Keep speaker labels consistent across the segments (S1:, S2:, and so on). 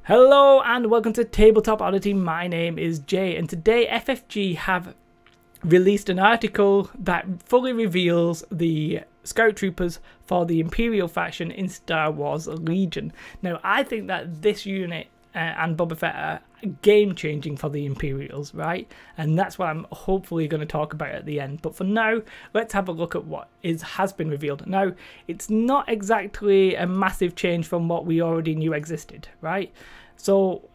S1: Hello and welcome to Tabletop Oddity. My name is Jay, and today FFG have released an article that fully reveals the Scout Troopers for the Imperial faction in Star Wars Legion. Now, I think that this unit and Boba Fett are game-changing for the Imperials, right? And that's what I'm hopefully going to talk about at the end. But for now, let's have a look at what has been revealed. Now, it's not exactly a massive change from what we already knew existed, right? So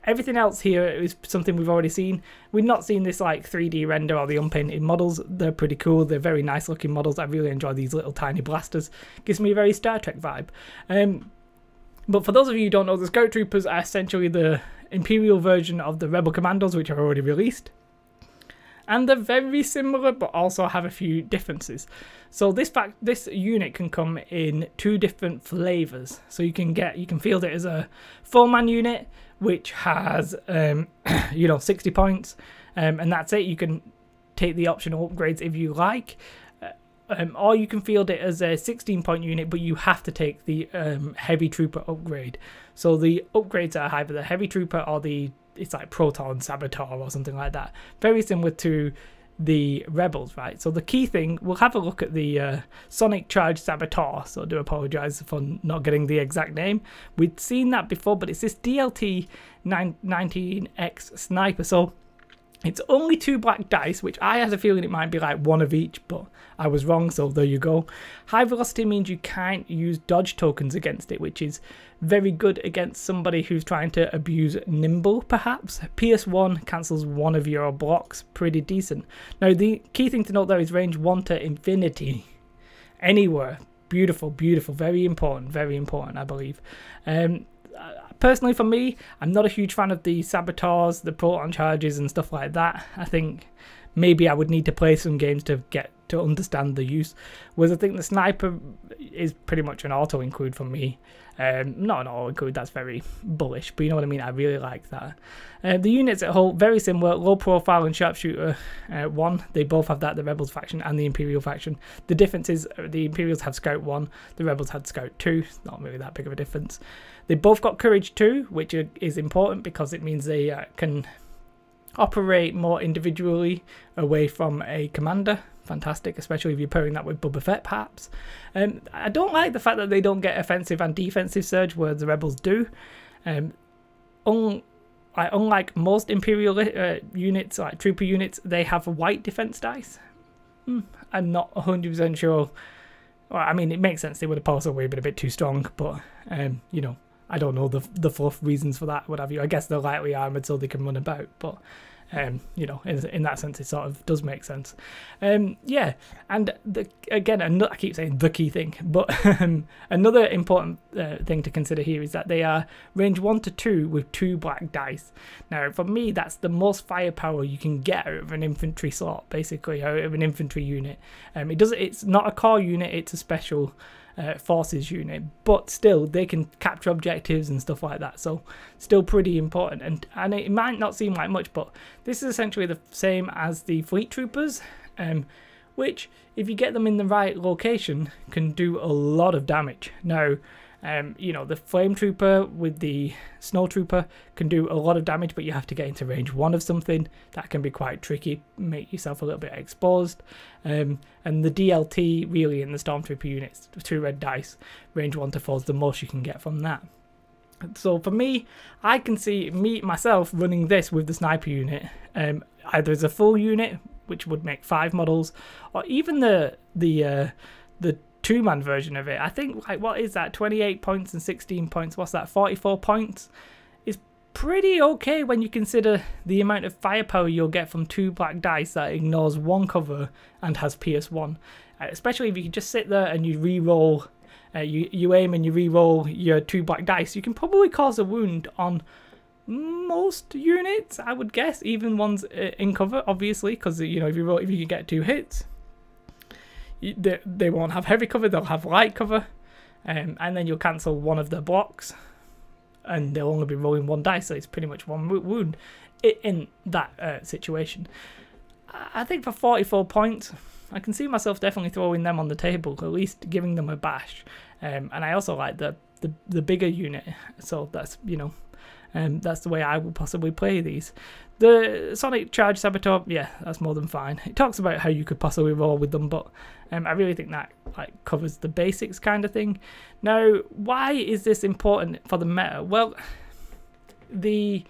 S1: everything else here is something we've already seen. We've not seen this like 3D render or the unpainted models. They're pretty cool. They're very nice looking models. I really enjoy these little tiny blasters. Gives me a very Star Trek vibe. But for those of you who don't know, the Scout Troopers are essentially the Imperial version of the Rebel Commandos, which are already released. And they're very similar, but also have a few differences. So this unit can come in two different flavors. So you can field it as a 4-man unit, which has 60 points, and that's it. You can take the optional upgrades if you like. Or you can field it as a 16-point unit, but you have to take the Heavy Trooper upgrade. So the upgrades are either the Heavy Trooper or it's like Proton Saboteur or something like that. Very similar to the Rebels, right? So the key thing, we'll have a look at the Sonic Charge Saboteur, so I do apologise for not getting the exact name. We'd seen that before, but it's this DLT 19X Sniper. So it's only 2 black dice, which I had a feeling it might be like one of each, but I was wrong, so there you go. High velocity means you can't use dodge tokens against it, which is very good against somebody who's trying to abuse nimble, perhaps. Pierce 1 cancels one of your blocks, pretty decent. Now, the key thing to note there is range 1 to infinity. Anywhere. Beautiful, beautiful. Very important, I believe. Personally, for me, I'm not a huge fan of the saboteurs, the proton charges and stuff like that. I think maybe I would need to play some games to get to understand the use. Whereas I think the sniper is pretty much an auto include for me. Not an auto include, that's very bullish, but you know what I mean. I really like that. The units at whole very similar, low profile and sharpshooter 1. They both have that, the Rebels faction and the Imperial faction. The difference is the Imperials have Scout 1, the Rebels had Scout 2. Not really that big of a difference. They both got Courage 2, which is important because it means they can operate more individually away from a commander. Fantastic, especially if you're pairing that with Boba Fett, perhaps. I don't like the fact that they don't get offensive and defensive surge, where the Rebels do. Unlike most Imperial units, like trooper units, they have white defense dice. I'm not 100% sure. Well, I mean, it makes sense. They would have possibly been a bit too strong, but I don't know the full reasons for that, what have you. I guess they're lightly armoured so they can run about, but in that sense it sort of does make sense. Yeah, and I keep saying the key thing, but another important thing to consider here is that they are range 1 to 2 with 2 black dice. Now, for me, that's the most firepower you can get out of an infantry slot, basically, out of an infantry unit. It's not a core unit, it's a special forces unit, but still they can capture objectives and stuff like that, so still pretty important. And it might not seem like much, but this is essentially the same as the fleet troopers, which if you get them in the right location can do a lot of damage. Now, the flame trooper with the snow trooper can do a lot of damage, but you have to get into range 1 of something. That can be quite tricky, make yourself a little bit exposed. And the DLT really in the stormtrooper units, 2 red dice, range 1 to 4 is the most you can get from that. So for me, I can see myself running this with the sniper unit, either as a full unit, which would make 5 models, or even the 2-man version of it. I think, like, what is that, 28 points and 16 points, what's that, 44 points is pretty okay when you consider the amount of firepower you'll get from 2 black dice that ignores 1 cover and has Pierce 1, especially if you can just sit there and you re-roll, you aim and you re-roll your 2 black dice. You can probably cause a wound on most units, I would guess, even ones in cover, obviously, because if you can get 2 hits, they won't have heavy cover, they'll have light cover, and then you'll cancel one of their blocks and they'll only be rolling 1 dice, so it's pretty much 1 wound in that situation. I think for 44 points I can see myself definitely throwing them on the table, at least giving them a bash. And I also like the the bigger unit. So that's, you know, that's the way I will possibly play these. The Sonic Charge Saboteur, yeah, that's more than fine. It talks about how you could possibly roll with them, but I really think that like covers the basics kind of thing. Now, why is this important for the meta? Well, the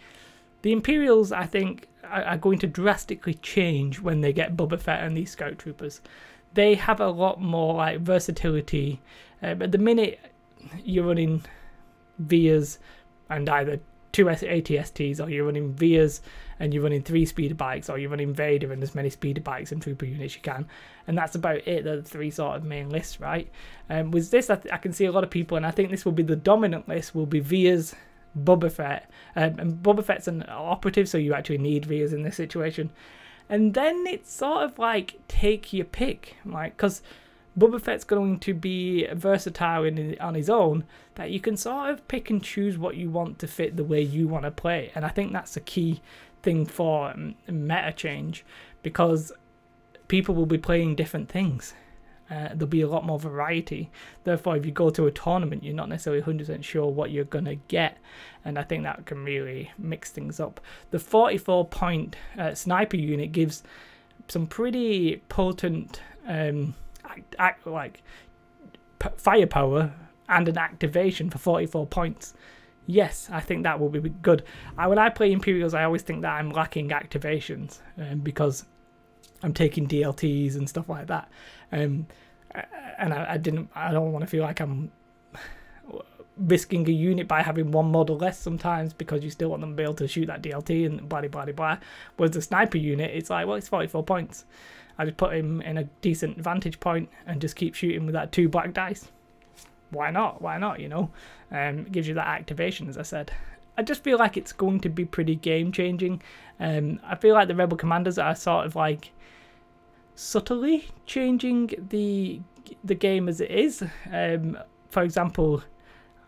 S1: Imperials, I think, are going to drastically change when they get Boba Fett and these Scout Troopers. They have a lot more like versatility. At the minute, you're running Vias and either 2 ATSTs, or you're running Vias and you're running 3 speeder bikes, or you're running Vader and as many speeder bikes and trooper units you can, and that's about it. They're the 3 sort of main lists, right? With this, I can see a lot of people, and I think this will be the dominant list, will be Vias, Boba Fett, and Boba Fett's an operative, so you actually need Vias in this situation. And then it's sort of like take your pick, like, because Boba Fett's going to be versatile on his own, that you can sort of pick and choose what you want to fit the way you want to play. And I think that's a key thing for meta change, because people will be playing different things. There'll be a lot more variety. Therefore, if you go to a tournament, you're not necessarily 100% sure what you're going to get. And I think that can really mix things up. The 44-point sniper unit gives some pretty potent firepower and an activation for 44 points. Yes, I think that will be good. When I play Imperials, I always think that I'm lacking activations because I'm taking DLTs and stuff like that, and I don't want to feel like I'm risking a unit by having one model less sometimes, because you still want them to be able to shoot that DLT and blah blah blah. Whereas the sniper unit, it's like, well, it's 44 points. I just put him in a decent vantage point and just keep shooting with that 2 black dice. Why not? Why not, you know? It gives you that activation, as I said. I just feel like it's going to be pretty game-changing. I feel like the Rebel Commanders are sort of like subtly changing the game as it is. For example,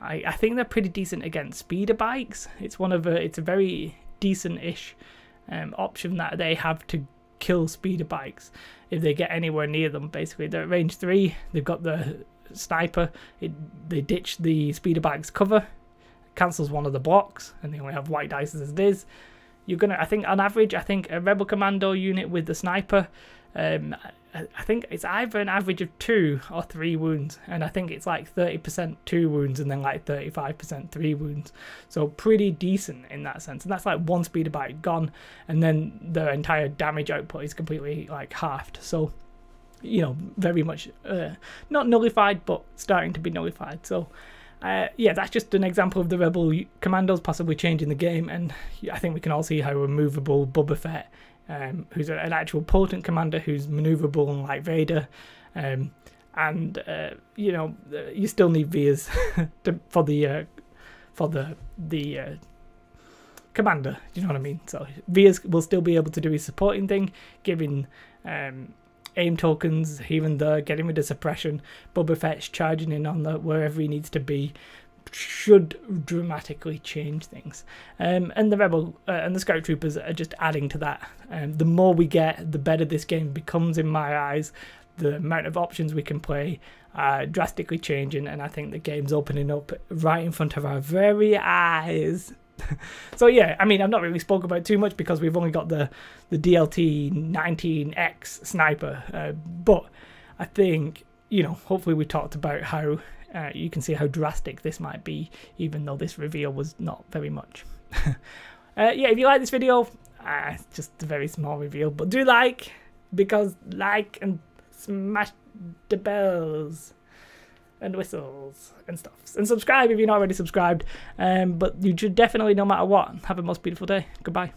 S1: I think they're pretty decent against speeder bikes. It's a very decent-ish option that they have to kill speeder bikes if they get anywhere near them. Basically, they're at range 3. They've got the sniper. They ditch the speeder bike's cover, cancels one of the blocks, and they only have white dice as it is. You're gonna, I think, on average, I think a Rebel Commando unit with the sniper, I think it's either an average of 2 or 3 wounds, and I think it's like 30% 2 wounds and then like 35% 3 wounds. So pretty decent in that sense, and that's like 1 speeder bike gone, and then their entire damage output is completely like halved. So, you know, very much not nullified, but starting to be nullified. So yeah, that's just an example of the Rebel Commandos possibly changing the game, and I think we can all see how a movable Boba Fett, who's an actual potent commander who's maneuverable like Vader, and you know, you still need Vias for the commander. Do you know what I mean? So Vias will still be able to do his supporting thing, giving aim tokens here and there, getting rid of suppression. Boba Fett's charging in on wherever he needs to be should dramatically change things. And the Rebel and the Scout Troopers are just adding to that. The more we get, the better this game becomes in my eyes. The amount of options we can play are drastically changing, and I think the game's opening up right in front of our very eyes. So yeah, I mean, I've not really spoke about too much because we've only got the DLT 19X sniper, but I think, you know, hopefully we talked about how you can see how drastic this might be, even though this reveal was not very much. Yeah, if you like this video, it's just a very small reveal, but do like, because like and smash the bells and whistles and stuff, and subscribe if you're not already subscribed. But you should definitely, no matter what, have a most beautiful day. Goodbye.